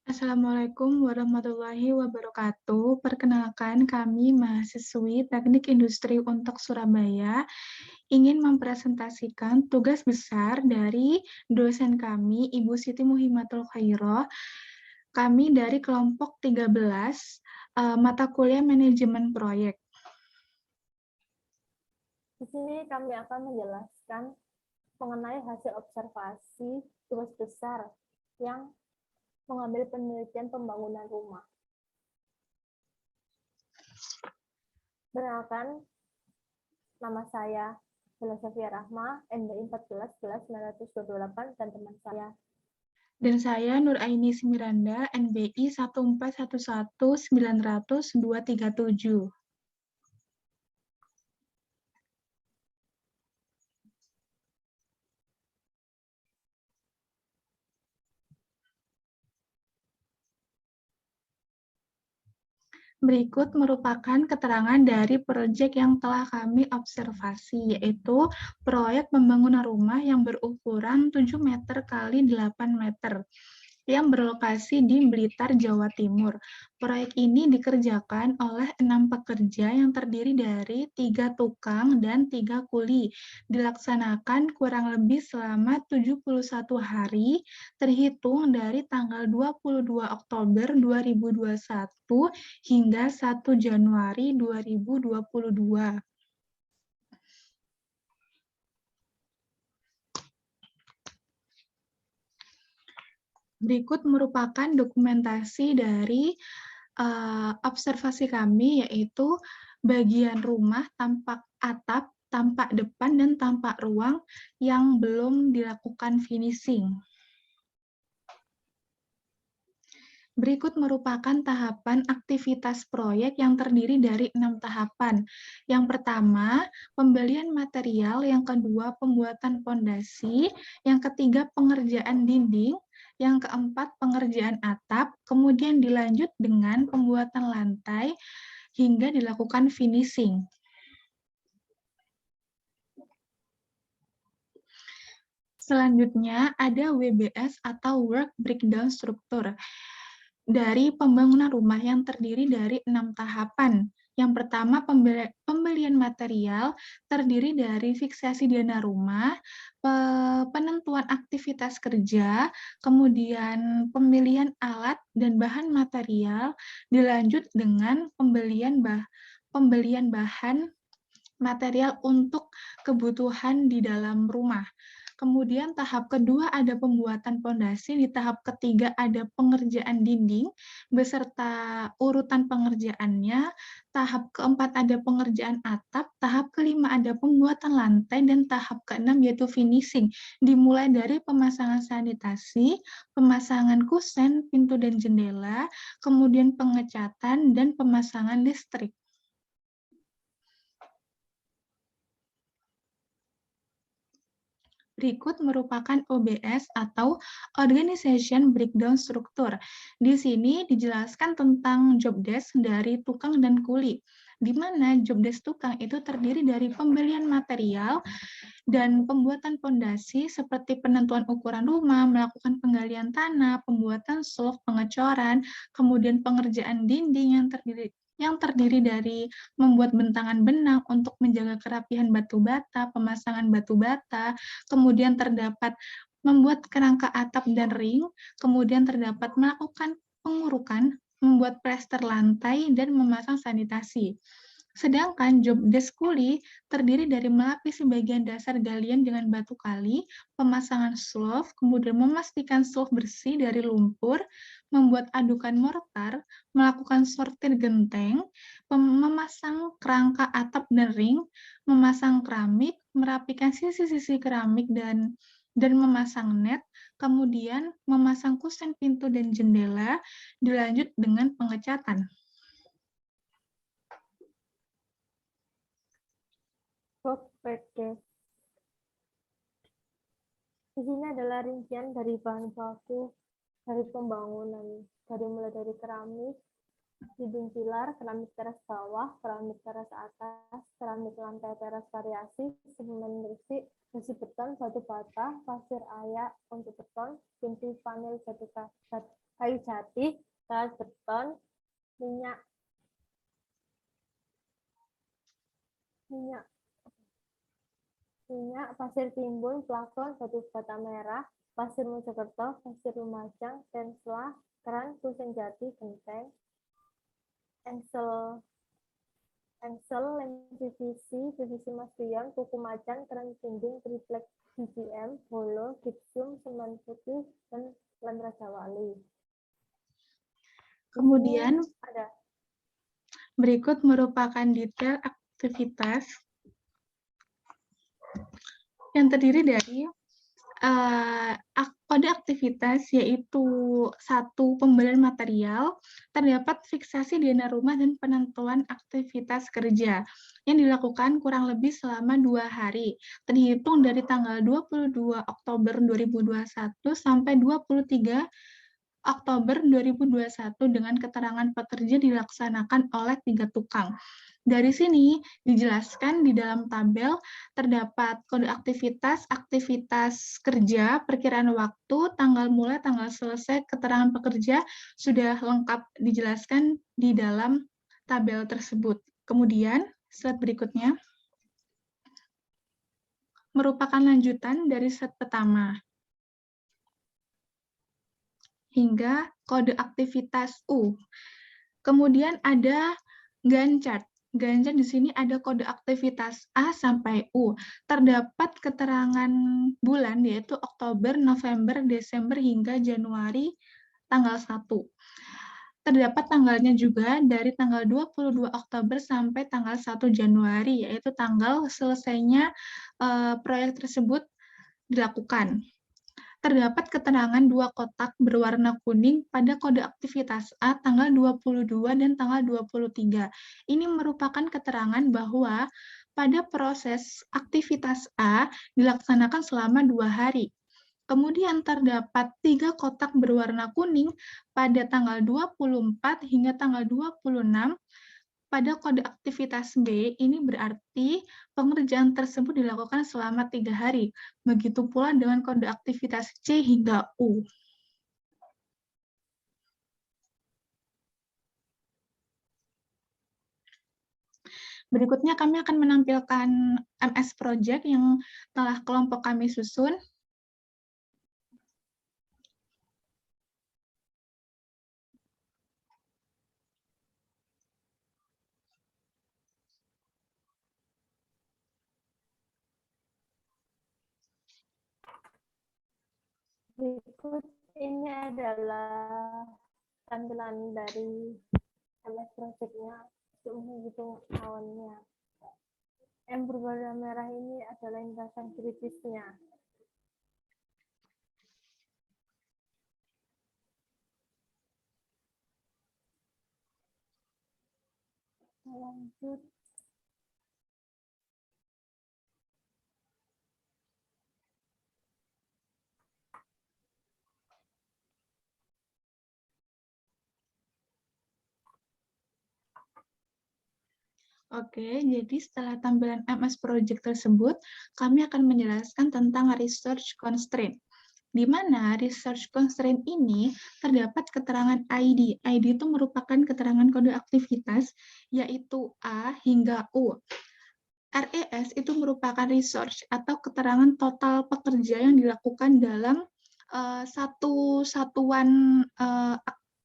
Assalamualaikum warahmatullahi wabarakatuh. Perkenalkan, kami mahasiswi Teknik Industri untuk Surabaya ingin mempresentasikan tugas besar dari dosen kami, Ibu Siti Muhimatul Khairoh. Kami dari kelompok 13, mata kuliah manajemen proyek. Di sini kami akan menjelaskan mengenai hasil observasi tugas besar yang mengambil penelitian pembangunan rumah. Perkenalkan, nama saya Bella Sofia Rahma, NBI 14 11 928, dan teman saya. Dan saya Nur Aini Simiranda, NBI 1411900-237. Berikut merupakan keterangan dari proyek yang telah kami observasi, yaitu proyek pembangunan rumah yang berukuran 7 meter kali 8 meter yang berlokasi di Blitar, Jawa Timur. Proyek ini dikerjakan oleh 6 pekerja yang terdiri dari 3 tukang dan 3 kuli. Dilaksanakan kurang lebih selama 71 hari, terhitung dari tanggal 22 Oktober 2021 hingga 1 Januari 2022. Berikut merupakan dokumentasi dari observasi kami, yaitu bagian rumah tampak atap, tampak depan, dan tampak ruang yang belum dilakukan finishing. Berikut merupakan tahapan aktivitas proyek yang terdiri dari 6 tahapan. Yang pertama, pembelian material, yang kedua, pembuatan pondasi, yang ketiga, pengerjaan dinding, yang keempat, pengerjaan atap, kemudian dilanjut dengan pembuatan lantai, hingga dilakukan finishing. Selanjutnya, ada WBS atau Work Breakdown Structure dari pembangunan rumah yang terdiri dari 6 tahapan. Yang pertama, pembelian material terdiri dari fiksasi dana rumah, penentuan aktivitas kerja, kemudian pemilihan alat dan bahan material, dilanjut dengan pembelian bahan material untuk kebutuhan di dalam rumah. Kemudian tahap kedua ada pembuatan pondasi, di tahap ketiga ada pengerjaan dinding beserta urutan pengerjaannya, tahap keempat ada pengerjaan atap, tahap kelima ada pembuatan lantai, dan tahap keenam yaitu finishing, dimulai dari pemasangan sanitasi, pemasangan kusen, pintu dan jendela, kemudian pengecatan dan pemasangan listrik. Berikut merupakan OBS atau Organization Breakdown Structure. Di sini dijelaskan tentang job desk dari tukang dan kuli, di mana job desk tukang itu terdiri dari pembelian material dan pembuatan pondasi seperti penentuan ukuran rumah, melakukan penggalian tanah, pembuatan slope, pengecoran, kemudian pengerjaan dinding yang terdiri dari membuat bentangan benang untuk menjaga kerapihan batu bata, pemasangan batu bata, kemudian terdapat membuat kerangka atap dan ring, kemudian terdapat melakukan pengurukan, membuat plester lantai, dan memasang sanitasi. Sedangkan job desk kuli terdiri dari melapisi bagian dasar galian dengan batu kali, pemasangan slope, kemudian memastikan slope bersih dari lumpur, membuat adukan mortar, melakukan sortir genteng, memasang kerangka atap dan ring, memasang keramik, merapikan sisi-sisi keramik dan memasang net, kemudian memasang kusen pintu dan jendela, dilanjut dengan pengecatan. Di sini adalah rincian dari bahan baku dari pembangunan, mulai dari keramik, dinding pilar, keramik teras bawah, keramik teras atas, keramik lantai teras variasi, semen besi beton, batu bata, pasir ayak untuk beton, pintu panel kayu jati, teras beton, minyak pasir timbun, plafon, batu bata merah, pasir Mojokerto, pasir Lumajang, pensela, keran, kusing jati, genteng, lem PVC Mas Pion, kuku macan, keran dinding, triplek BBM, holo, gipsum, semen putih, dan lem Raja Wali. Kemudian ada berikut merupakan detail aktivitas yang terdiri dari kode aktivitas, yaitu 1. Pembelian material, terdapat fiksasi dana rumah dan penentuan aktivitas kerja yang dilakukan kurang lebih selama 2 hari, terhitung dari tanggal 22 Oktober 2021 sampai 23 Oktober 2021 dengan keterangan pekerja dilaksanakan oleh 3 tukang. Dari sini dijelaskan di dalam tabel terdapat kode aktivitas, aktivitas kerja, perkiraan waktu, tanggal mulai, tanggal selesai, keterangan pekerja sudah lengkap dijelaskan di dalam tabel tersebut. Kemudian slide berikutnya merupakan lanjutan dari slide pertama hingga kode aktivitas U. Kemudian ada Gantt chart. Gantt chart di sini ada kode aktivitas A sampai U. Terdapat keterangan bulan yaitu Oktober, November, Desember hingga Januari tanggal 1. Terdapat tanggalnya juga dari tanggal 22 Oktober sampai tanggal 1 Januari, yaitu tanggal selesainya proyek tersebut dilakukan. Terdapat keterangan 2 kotak berwarna kuning pada kode aktivitas A tanggal 22 dan tanggal 23. Ini merupakan keterangan bahwa pada proses aktivitas A dilaksanakan selama 2 hari. Kemudian terdapat 3 kotak berwarna kuning pada tanggal 24 hingga tanggal 26. Pada kode aktivitas B, ini berarti pengerjaan tersebut dilakukan selama 3 hari. Begitu pula dengan kode aktivitas C hingga U. Berikutnya kami akan menampilkan MS Project yang telah kelompok kami susun. berikut ini adalah tampilan dari MS Project-nya untuk menghitung awannya. M berwarna merah ini adalah lintasan kritisnya. Lanjut. Oke, jadi setelah tampilan MS Project tersebut, kami akan menjelaskan tentang research constraint. Di mana research constraint ini terdapat keterangan ID. ID itu merupakan keterangan kode aktivitas, yaitu A hingga U. RES itu merupakan research atau keterangan total pekerja yang dilakukan dalam satu satuan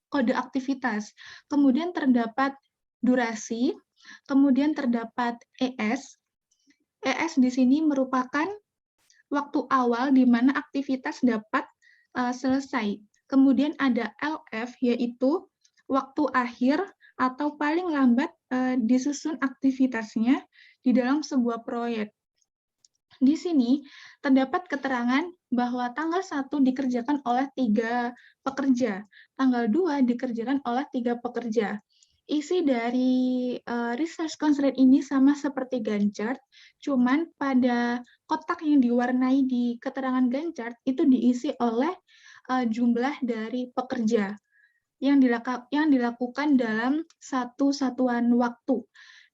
kode aktivitas. Kemudian terdapat durasi, kemudian terdapat ES. ES di sini merupakan waktu awal di mana aktivitas dapat selesai. Kemudian ada LF, yaitu waktu akhir atau paling lambat disusun aktivitasnya di dalam sebuah proyek. Di sini terdapat keterangan bahwa tanggal 1 dikerjakan oleh 3 pekerja, tanggal 2 dikerjakan oleh 3 pekerja. Isi dari research constraint ini sama seperti Gantt chart, cuman pada kotak yang diwarnai di keterangan Gantt chart itu diisi oleh jumlah dari pekerja. yang dilakukan dalam satu satuan waktu,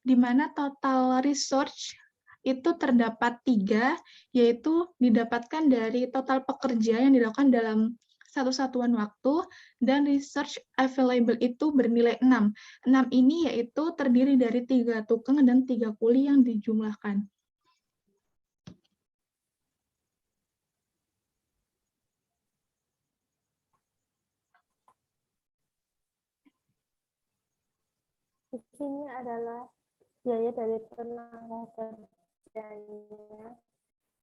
di mana total research itu terdapat 3, yaitu didapatkan dari total pekerja yang dilakukan dalam satu satuan waktu, dan research available itu bernilai 6. 6 ini yaitu terdiri dari 3 tukang dan 3 kuli yang dijumlahkan. Di sini adalah biaya dari tenaga kerjanya.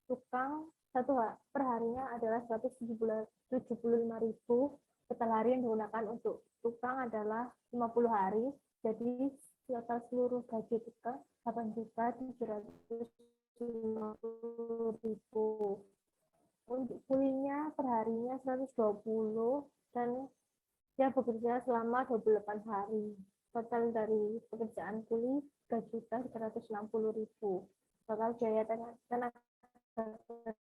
Tukang per harinya adalah 175.000. Total hari yang digunakan untuk tukang adalah 50 hari. Jadi total seluruh gaji tukang 8.750.000. Untuk kulinya per harinya 120 dan dia bekerja selama 28 hari. Total dari pekerjaan kuli 3.360.000. Total biaya tenaga total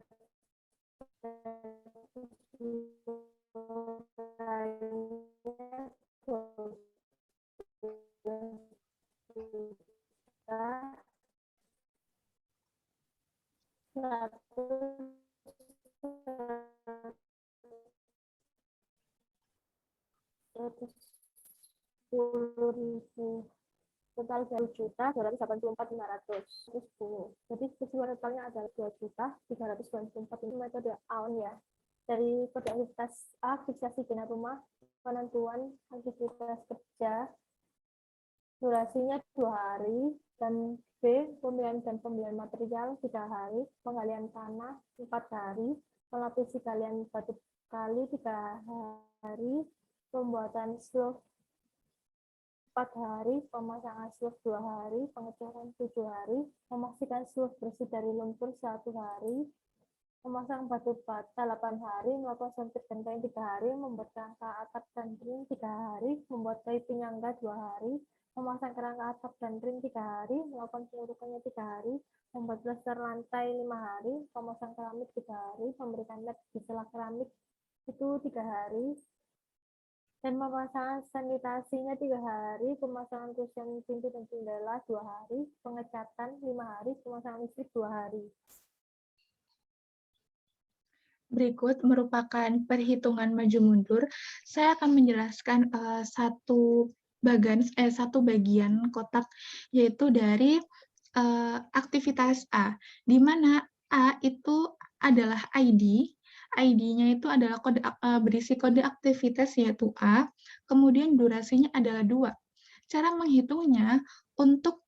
2.284.510. Jadi keseluruhan totalnya adalah 2.394. Ini metode AON ya. Dari kode aktivitas A, fiksasi bina rumah, penentuan aktivitas kerja, durasinya 2 hari, dan B, pemilihan dan pembelian material 3 hari, penggalian tanah 4 hari, melapisi galian batu kali 3 hari, pembuatan slope 4 hari, pemasangan slope 2 hari, pengecekan 7 hari, memastikan slope bersih dari lumpur 1 hari, memasang batu bata 8 hari, melakukan sortir dan kain 3 hari, membuat kerangka atap dan ring 3 hari, membuat kayu penyangga 2 hari, memasang kerangka atap dan ring 3 hari, melakukan pengurukannya 3 hari, membuat plaster lantai 5 hari, memasang keramik 3 hari, memberikan led di sela keramik itu 3 hari, dan pemasangan sanitasinya 3 hari, pemasangan kusen pintu dan jendela 2 hari, pengecatan 5 hari, pemasangan listrik 2 hari. Berikut merupakan perhitungan maju mundur. Saya akan menjelaskan satu bagian kotak, yaitu dari aktivitas A, di mana A itu adalah ID. ID-nya itu adalah berisi kode aktivitas yaitu A, kemudian durasinya adalah 2. Cara menghitungnya untuk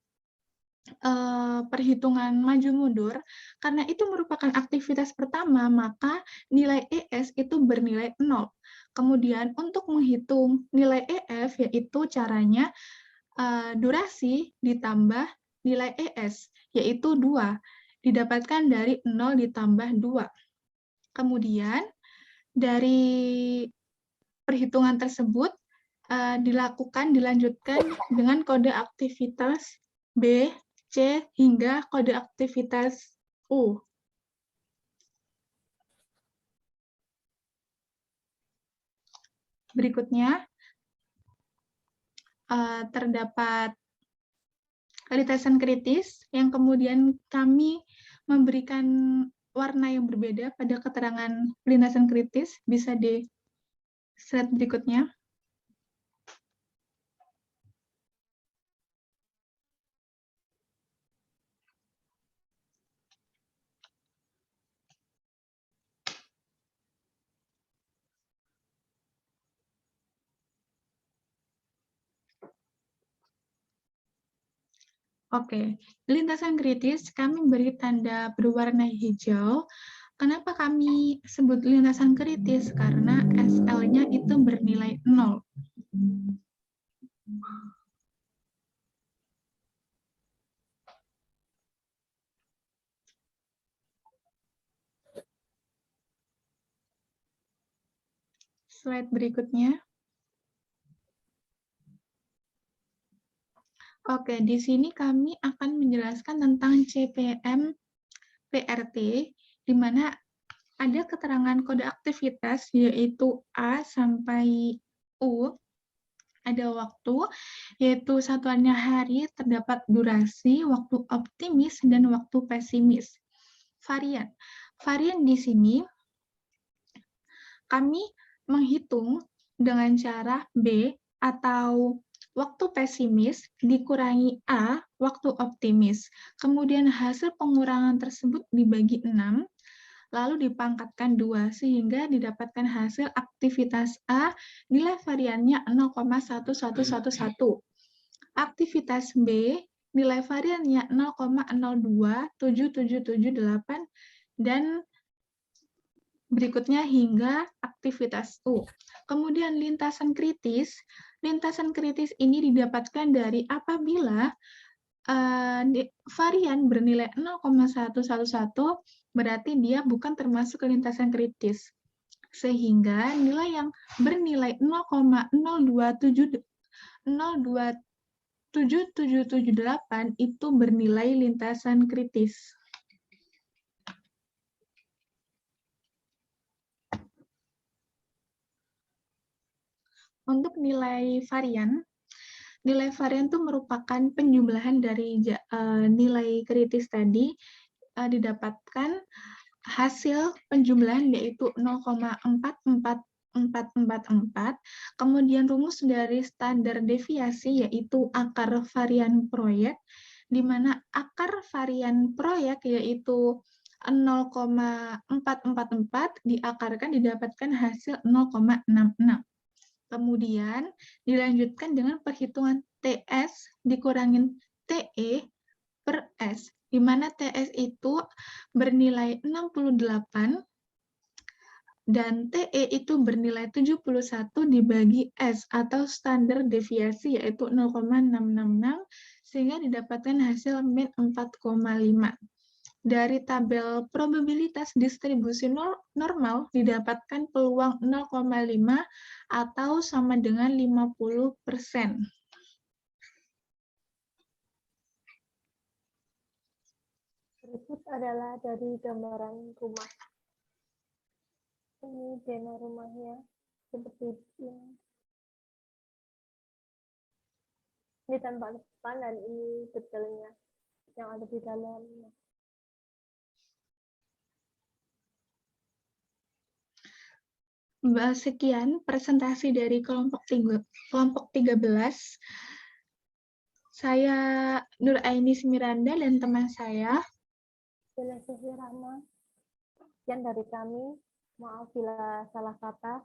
perhitungan maju mundur, karena itu merupakan aktivitas pertama, maka nilai ES itu bernilai 0. Kemudian untuk menghitung nilai EF, yaitu caranya durasi ditambah nilai ES, yaitu 2, didapatkan dari 0 ditambah 2. Kemudian dari perhitungan tersebut dilanjutkan dengan kode aktivitas B, C, hingga kode aktivitas U. Berikutnya, terdapat lintasan kritis yang kemudian kami memberikan warna yang berbeda pada keterangan lintasan kritis, bisa di slide berikutnya. Oke, lintasan kritis kami beri tanda berwarna hijau. Kenapa kami sebut lintasan kritis? Karena SL-nya itu bernilai 0. Slide berikutnya. Oke, di sini kami akan menjelaskan tentang CPM PRT, di mana ada keterangan kode aktivitas, yaitu A sampai U. ada waktu, yaitu satuannya hari, terdapat durasi, waktu optimis, dan waktu pesimis. Varian. Varian di sini kami menghitung dengan cara B atau waktu pesimis dikurangi A, waktu optimis. Kemudian hasil pengurangan tersebut dibagi 6, lalu dipangkatkan 2, sehingga didapatkan hasil aktivitas A, nilai variannya 0,1111. Aktivitas B, nilai variannya 0,027778, dan berikutnya hingga aktivitas U. Kemudian lintasan kritis ini didapatkan dari apabila varian bernilai 0,111, berarti dia bukan termasuk ke lintasan kritis. Sehingga nilai yang bernilai 0,027778 itu bernilai lintasan kritis. Untuk nilai varian itu merupakan penjumlahan dari nilai kritis tadi, didapatkan hasil penjumlahan yaitu 0,44444, kemudian rumus dari standar deviasi yaitu akar varian proyek, di mana akar varian proyek yaitu 0,444 diakarkan didapatkan hasil 0,66. Kemudian dilanjutkan dengan perhitungan TS dikurangin TE per S, di mana TS itu bernilai 68 dan TE itu bernilai 71 dibagi S atau standar deviasi yaitu 0,666, sehingga didapatkan hasil min 4,5. Dari tabel probabilitas distribusi normal didapatkan peluang 0,5 atau sama dengan 50%. Berikut adalah dari gambaran rumah. Ini zona rumahnya seperti ini. Ini tampak depan dan ini detailnya yang ada di dalamnya. Sekian presentasi dari kelompok 13. Saya Nur Ainis Miranda dan teman saya Filosofi Rahma. Sekian dari kami. Maaf bila salah kata.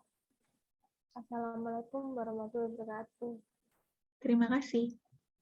Assalamualaikum warahmatullahi wabarakatuh. terima kasih.